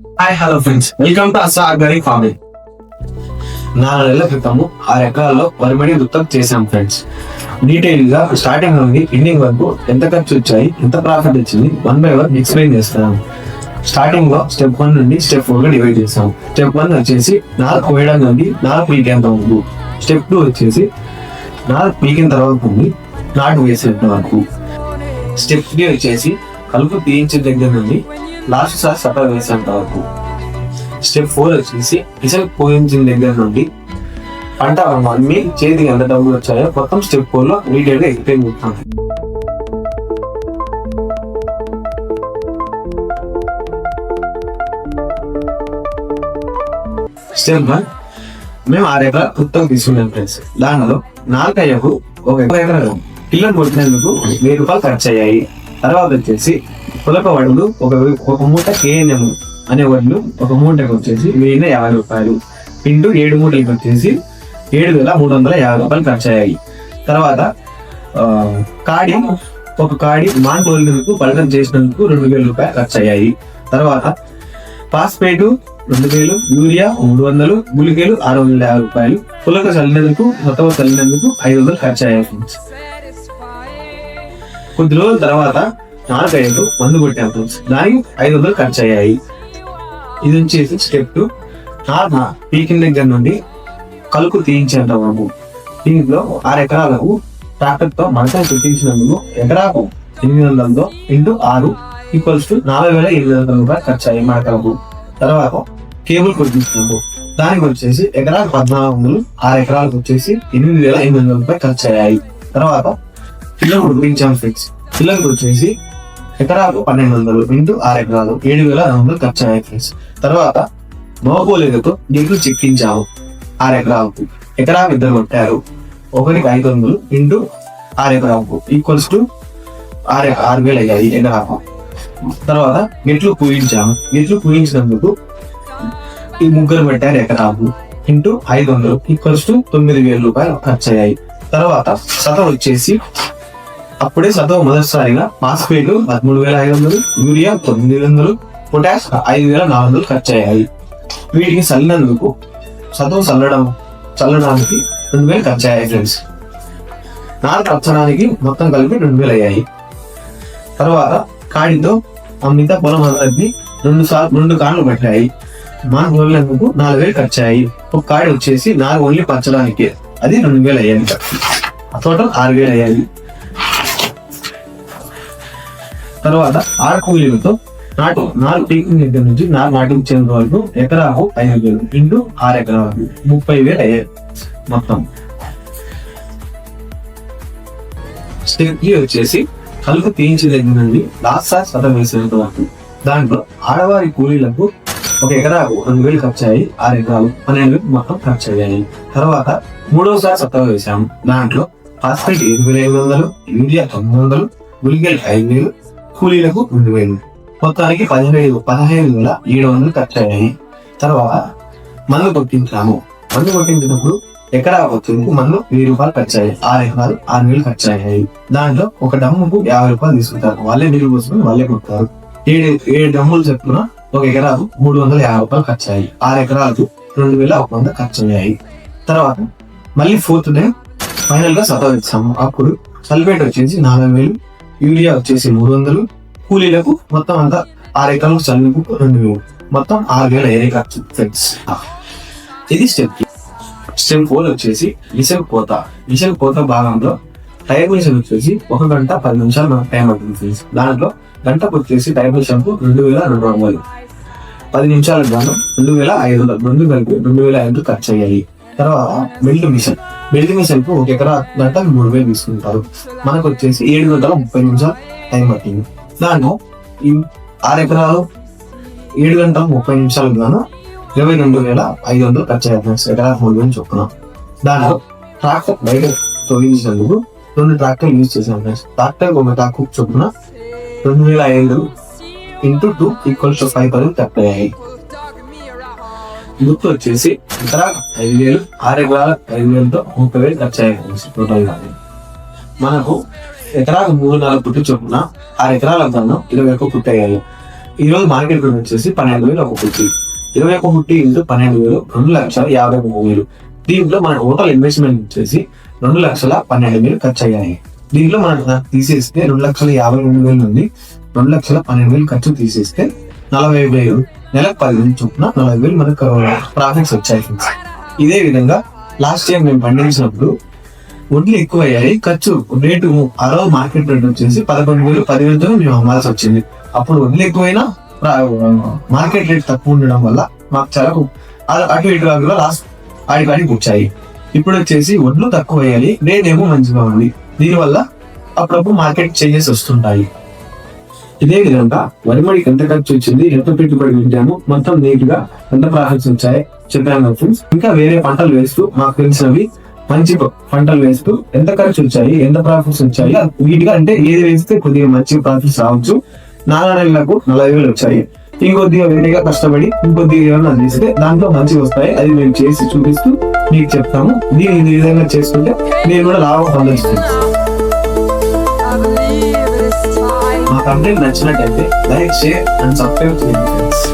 Hi hello friends, welcome to అసా organic farming. 4 నెలల క్రితము 6 ఎకరాల్లో వరిమడి దుత్తకు చేశాం ఫ్రెండ్స్. డీటెయిల్ గా స్టార్టింగ్ నుండి ఎండింగ్ వరకు ఎంత ఖర్చు వచ్చాయి, ఎంత ప్రాఫిట్ వచ్చింది, 1 by 1 ఎక్స్ప్లెయిన్ చేస్తాను. స్టార్టింగ్ లో స్టెప్ 1 నుండి స్టెప్ 4 గా డివైడ్ చేసాం. స్టెప్ 1 వచ్చేసి నాలుగు కోయడం నుండి నాలుగు పీకేంత వరకు. స్టెప్ 2 వచ్చేసి నాలుగు పీకిన తర్వాత నుండి నాటు వేసేంత వరకు. స్టెప్ 3 వచ్చేసి కలుపు తీయించిన దగ్గర నుండి లాస్ట్ సార్ సట వేసేంత వరకు. స్టెప్ 4 వచ్చేసి ఇసలు పోయించిన దగ్గర నుండి పంట అమ్మి చేతికి ఎంత డబ్బులు వచ్చాయో మొత్తం స్టెప్ 4 లో డీటెయిల్ గా ఎక్స్ప్లెయిన్ చేస్తాం. స్టెప్ 1, మేము 6 ఎకరాల పుత్తకు తీసుకున్నాం ఫ్రెండ్స్. దానిలో 4 అయ్యకు 1 ఎకరా పిల్లలు కొట్టినందుకు 1000 రూపాయలు ఖర్చు అయ్యాయి. తర్వాత వచ్చేసి పులక వడ్లు ఒక మూట కేఎన్ఎం అనే వడ్లు ఒక మూటకి వచ్చేసి 1050 రూపాయలు ఇంటూ 7 మూటలకి వచ్చేసి 7350 రూపాయలు ఖర్చు అయ్యాయి. తర్వాత కాడి ఒక కాడి మాన్ తోలినందుకు పలకం చేసినందుకు 2000 రూపాయలు ఖర్చు అయ్యాయి. తర్వాత ఫాస్ఫేట్ 2000, యూరియా 300, గుళికలు 650 రూపాయలు, పులక చల్లినందుకు సతవ చల్లినందుకు 500 ఖర్చు అయ్యాయి ఫ్రెండ్స్. కొద్ది రోజుల తర్వాత 4 అయ్యకు మందు కొట్టాం ఫ్రెండ్స్. దానికి 500 ఖర్చు అయ్యాయి. ఇది వచ్చేసి స్టెప్ 2, పీకిన దగ్గర నుండి కలుపు తీయించేంత వరకు. దీంట్లో 6 ఎకరాలకు ట్రాక్టర్ తో మడత చుట్టించినందుకు ఎకరాకు 800 ఇంటూ 6 = 4800 రూపాయలు ఖర్చు అయ్యాయి మడకలకు. తర్వాత కేబుల్ కొట్టించినాము. దానికి వచ్చేసి ఎకరాకు 1400, 6 ఎకరాలకు వచ్చేసి 8800 రూపాయలు ఖర్చు అయ్యాయి. తర్వాత పిల్లలు ఉడిపించాం ఫ్రెండ్స్. పిల్లలకు వచ్చేసి ఎకరాకు 1200 ఇంటూ 6 ఎకరాలు 7600 ఖర్చు అయ్యాయి ఫ్రెండ్స్. తర్వాత మోపోలేదుతో నీళ్లు చిక్కించాము 6 ఎకరాలకు. ఎకరాకు 2 కొట్టారు. ఒకరికి 500 ఇంటూ 6 ఎకరాలకు = 6000 అయ్యాయి ఎకరాకు. తర్వాత గెట్లు పూయించాము. గెట్లు పూయించినందుకు ఈ 3 పెట్టారు ఎకరాకు ఇంటూ 500 = 9000 రూపాయలు ఖర్చు అయ్యాయి. తర్వాత సతవ వచ్చేసి అప్పుడే సతవ మొదటిసారిగా ఫాస్ఫేట్ 13500, యూరియా 900, పొటాష్ 5400 ఖర్చు అయ్యాయి. వీటికి చల్లినందుకు సతవ చల్లడానికి 2000 ఖర్చు అయ్యాయి ఫ్రెండ్స్. నాలుగు పచ్చడానికి మొత్తం కలిపి 2000 అయ్యాయి. తర్వాత కాడితో మిగతా పొలం అందరికి 2 కాళ్ళు పెట్టాయి. మా గోళ్ళకు 4000 ఖర్చు అయ్యాయి. ఒక కాడి వచ్చేసి 4 ఓన్లీ పచ్చడానికి, అది 2000 అయ్యాయి. టోటల్ 6000 అయ్యాయి. తర్వాత 6 కూలీలతో 4 పీకింగ్ దగ్గర నుంచి 4 నాటించేంత వరకు ఎకరాకు 5000 ఇంటూ 6 ఎకరాలకు 30000 అయ్యాయి మొత్తం. స్టెప్ వచ్చేసి కలుపు తీయించిన దగ్గర నుండి లాస్ట్ సార్ సత వేసేంత వరకు. దాంట్లో ఆడవారి కూలీలకు 1 ఎకరాకు 2000 ఖర్చు అయ్యాయి. 6 ఎకరాలు 12000 మొత్తం ఖర్చు అయ్యాయి. తర్వాత 3వసారి సత వేసాము. దాంట్లో ఫాస్ఫేట్ 8500, యూరియా 900, గుళికలు 5000, కూలీలకు 2000, మొత్తానికి 15700 ఖర్చు అయ్యాయి. తర్వాత మందు కొట్టించాము. మందు కొట్టించినప్పుడు ఎకరాకు వచ్చేందుకు మందు 1000 రూపాయలు ఖర్చు అయ్యాయి. 6 ఎకరాలు 6000 ఖర్చు అయ్యాయి. దాంట్లో ఒక డమ్ముకు 50 రూపాయలు తీసుకుంటారు. వాళ్ళే నీళ్ళు పోసుకుని వాళ్ళే కొడతారు. 7 డమ్ములు చెప్పున 1 ఎకరాకు 350 రూపాయలు ఖర్చు అయ్యాయి. 6 ఎకరాలకు 2100 ఖర్చు అయ్యాయి. తర్వాత మళ్ళీ 4th డే ఫైనల్ గా సత ఇచ్చాము. అప్పుడు సల్ఫేట్ వచ్చేసి 4000, యూరియా వచ్చేసి 300, కూలీలకు మొత్తం అంతా 6 ఎకరాలకు చల్లుకు 2000, మొత్తం 6000 అయ్యాయి ఖర్చు ఫ్రెండ్స్. ఇది స్టెప్ 3. స్టెప్ 4 వచ్చేసి విసగు పోత భాగంలో టైర్ మిషన్ వచ్చేసి 1 గంట 10 నిమిషాలు మనకు టైం అవుతుంది ఫ్రెండ్స్. దాంట్లో గంటకు వచ్చేసి టైర్ మిషన్ కు 2200, 10 నిమిషాలకు గాను 2500, 2 కలిపి 2500 ఖర్చు అయ్యాయి. తర్వాత బెల్ట్ మిషన్ కు 1 ఎకరా గంట 3000 తీసుకుంటారు. మనకు వచ్చేసి 7 గంటల 30 నిమిషాలు టైం పట్టింది. దాంట్లో ఈ 6 ఎకరాలు 7 గంటల 30 నిమిషాలకు గాను 22500 ఖర్చు అయ్యాయి. ఎకరా 3000 చొప్పున. దాంట్లో ట్రాక్టర్ బయట తొలగించినందుకు 2 ట్రాక్టర్లు యూజ్ చేసాం ఫ్రెండ్స్. ట్రాక్టర్ 1 ట్రాక్టర్ చొప్పున 2500 ఇంటూ 2 = 5000 ఖర్చు అయ్యాయి. గుర్తు వచ్చేసి ఎకరాకు 5000, 6 ఎకరాలకు 5000తో 30,000 ఖర్చు అయ్యాయి టోటల్ గా. మనకు ఎకరాకు 3-4 పుట్టు చొప్పున 6 ఎకరాలకు గాను 21 పుట్టు అయ్యాయి. ఈ రోజు మార్కెట్ రేట్ వచ్చేసి 12,000 ఒక పుట్టి. 21 పుట్టి ఇంటూ 12,000 2,53,000. దీంట్లో మన టోటల్ ఇన్వెస్ట్మెంట్ వచ్చేసి 2,12,000 ఖర్చు అయ్యాయి. దీంట్లో మనం తీసేస్తే 2,52,000 నుండి 2,12,000 ఖర్చు తీసేస్తే 40,000 నెలకు 10,000 చొప్పున 40,000 మనకు ప్రాఫిట్స్ వచ్చాయి ఫ్రెండ్స్. ఇదే విధంగా లాస్ట్ ఇయర్ మేము పండించినప్పుడు వడ్లు ఎక్కువ అయ్యాయి, ఖర్చు రేటు ఆ రోజు మార్కెట్ రేట్ వచ్చేసి 11,000 10,000తో మేము అమ్మాల్సి వచ్చింది. అప్పుడు వడ్లు ఎక్కువైనా మార్కెట్ రేట్ తక్కువ ఉండడం వల్ల మాకు చాలా అటు ఇటు కాకుండా లాస్ట్ ఆడికాడికి వచ్చాయి. ఇప్పుడు వచ్చేసి వడ్లు తక్కువ అయ్యాయి, రేట్ ఏమో మంచిగా ఉంది. దీనివల్ల అప్పుడప్పుడు మార్కెట్ చేంజెస్ వస్తుంటాయి. ఇదే విధంగా వరిమడికి ఎంత ఖర్చు వచ్చింది, ఎంత పెట్టుబడి పెట్టాము, మొత్తం నీట్ గా ఎంత ప్రాఫిట్స్ వచ్చాయి చెప్పాను ఫ్రెండ్స్. ఇంకా వేరే పంటలు వేస్తూ మాకు తెలిసినవి మంచి పంటలు వేస్తూ ఎంత ఖర్చు వచ్చాయి, ఎంత ప్రాఫిట్స్ వచ్చాయి వీటిగా, అంటే ఏది వేస్తే కొద్దిగా మంచి ప్రాఫిట్స్ రావచ్చు. 4 నెలలకు 40,000 వచ్చాయి. ఇంకొద్దిగా వేరేగా కష్టపడి ఇంకొద్దిగా ఏమైనా చేస్తే దాంట్లో మంచిగా వస్తాయి. అది మేము చేసి చూపిస్తూ మీకు చెప్తాము. దీన్ని ఈ విధంగా చేసుకుంటే నేను కూడా లాభం పొందొచ్చు. మా కంటెంట్ నచ్చినట్టయితే లైక్, షేర్ అండ్ సబ్స్క్రైబ్ చేయండి ఫ్రెండ్స్.